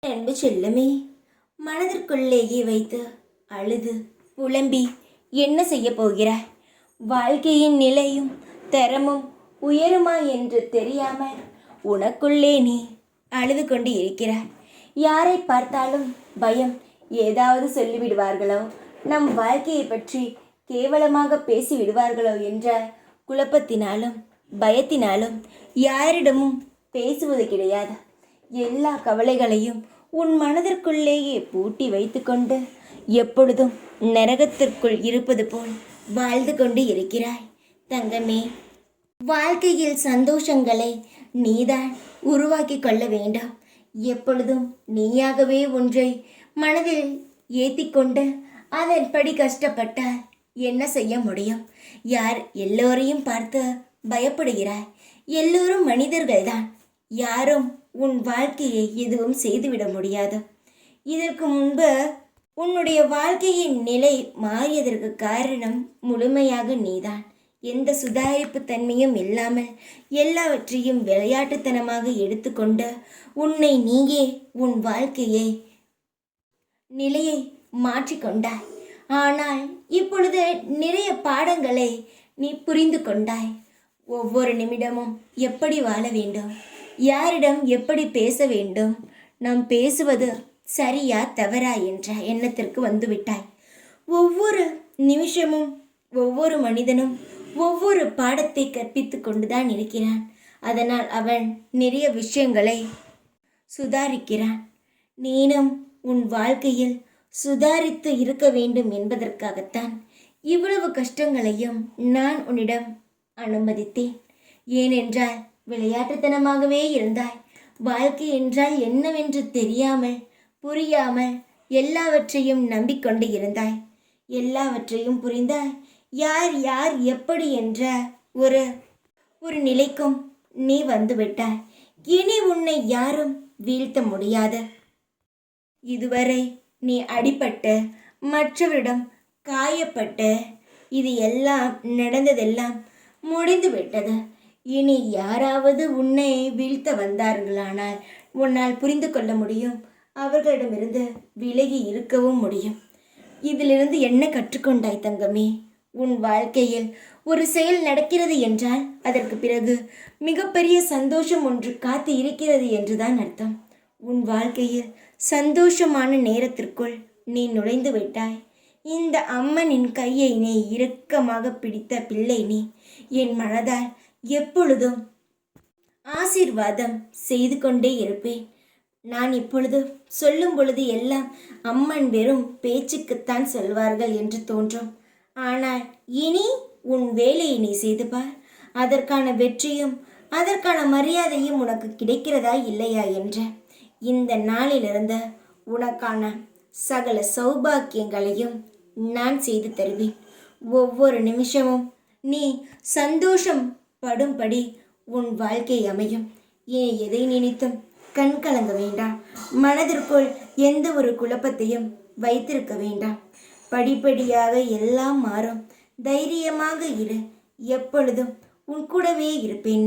அன்பு செல்லமே, மனதிற்குள்ளேயே வைத்து அழுது புலம்பி என்ன செய்ய போகிறாய்? வாழ்க்கையின் நிலையும் தரமும் உயருமா என்று தெரியாமல் உனக்குள்ளே நீ அழுது கொண்டு இருக்கிறாய். யாரை பார்த்தாலும் பயம், ஏதாவது சொல்லிவிடுவார்களோ, நம் வாழ்க்கையை பற்றி கேவலமாக பேசி விடுவார்களோ என்ற குழப்பத்தினாலும் பயத்தினாலும் யாரிடமும் பேசுவது கிடையாது. எல்லா கவலைகளையும் உன் மனதிற்குள்ளேயே பூட்டி வைத்துக்கொண்டு எப்பொழுதும் நரகத்திற்குள் இருப்பது போல் வாழ்ந்து கொண்டு இருக்கிறாய். தங்கமே, வாழ்க்கையில் சந்தோஷங்களை நீதான் உருவாக்கி கொள்ள வேண்டாம். எப்பொழுதும் நீயாகவே ஒன்றை மனதில் ஏற்றிக்கொண்டு அதன்படி கஷ்டப்பட்டால் என்ன செய்ய முடியும்? யார் எல்லோரையும் பார்த்து பயப்படுகிறாய்? எல்லோரும் மனிதர்கள்தான். யாரும் உன் வாழ்க்கையை எதுவும் செய்துவிட முடியாது. இதற்கு முன்பு உன்னுடைய வாழ்க்கையின் நிலை மாறியதற்கு காரணம் முழுமையாக நீதான். எந்த சுதாரிப்பு தன்மையும் இல்லாமல் எல்லாவற்றையும் விளையாட்டுத்தனமாக எடுத்துக்கொண்டு உன்னை நீயே உன் வாழ்க்கையை நிலையை மாற்றிக்கொண்டாய். ஆனால் இப்பொழுது நிறைய பாடங்களை நீ புரிந்து கொண்டாய். ஒவ்வொரு நிமிடமும் எப்படி வாழ வேண்டும், யாரிடம் எப்படி பேச வேண்டும், நாம் பேசுவது சரியா தவறா என்ற எண்ணத்திற்கு வந்துவிட்டாய். ஒவ்வொரு நிமிஷமும் ஒவ்வொரு மனிதனும் ஒவ்வொரு பாடத்தை கற்பித்து கொண்டுதான் இருக்கிறான். அதனால் அவன் நிறைய விஷயங்களை சுதாரிக்கிறான். நீனும் உன் வாழ்க்கையில் சுதாரித்து இருக்க வேண்டும் என்பதற்காகத்தான் இவ்வளவு கஷ்டங்களையும் நான் உன்னிடம் அனுமதித்தேன். ஏனென்றால் விளையாட்டுத்தனமாகவே இருந்தாய். வாழ்க்கை என்றால் என்னவென்று தெரியாமல் புரியாமல் எல்லாவற்றையும் நம்பிக்கொண்டு இருந்தாய். எல்லாவற்றையும் புரிந்தாய். யார் யார் எப்படி என்ற ஒரு நிலைக்கும் நீ வந்துவிட்டாய். இனி உன்னை யாரும் வீழ்த்த முடியாது. இதுவரை நீ அடிபட்டு மற்றவரிடம் காயப்பட்டு இது எல்லாம் நடந்ததெல்லாம் முடிந்து விட்டது. இனி யாராவது உன்னை வீழ்த்த வந்தார்களானால் உன்னால் புரிந்து கொள்ள முடியும். அவர்களிடமிருந்து விலகி இருக்கவும் முடியும். இதிலிருந்து என்ன கற்றுக்கொண்டாய் தங்கமே? உன் வாழ்க்கையில் ஒரு செயல் நடக்கிறது என்றால் அதற்கு பிறகு மிகப்பெரிய சந்தோஷம் ஒன்று காத்து இருக்கிறது என்றுதான் அர்த்தம். உன் வாழ்க்கையில் சந்தோஷமான நேரத்திற்குள் நீ நுழைந்து விட்டாய். இந்த அம்மனின் கையை நீ இறுக்கமாக பிடித்த பிள்ளை நீ. என் மனதால் எப்பொழுதும் ஆசீர்வாதம் செய்து கொண்டே இருப்பேன். நான் இப்பொழுது சொல்லும் பொழுது எல்லாம் அம்மன் வெறும் பேச்சுக்குத்தான் சொல்வார்கள் என்று தோன்றும். ஆனால் இனி உன் வேலையை நீ செய்து பார். அதற்கான வெற்றியும் அதற்கான மரியாதையும் உனக்கு கிடைக்கிறதா இல்லையா என்ற இந்த நாளிலிருந்து உனக்கான சகல சௌபாக்கியங்களையும் நான் செய்து தருவேன். ஒவ்வொரு நிமிஷமும் நீ சந்தோஷம் படும்படி உன் வாழ்க்கை அமையும். ஏன் எதை நினைத்தும் கண் கலங்க வேண்டாம். மனதிற்குள் எந்த ஒரு குழப்பத்தையும் வைத்திருக்க வேண்டாம். படிப்படியாக எல்லாம் மாறும். தைரியமாக இரு. எப்பொழுதும் உன் கூடவே இருப்பேன்.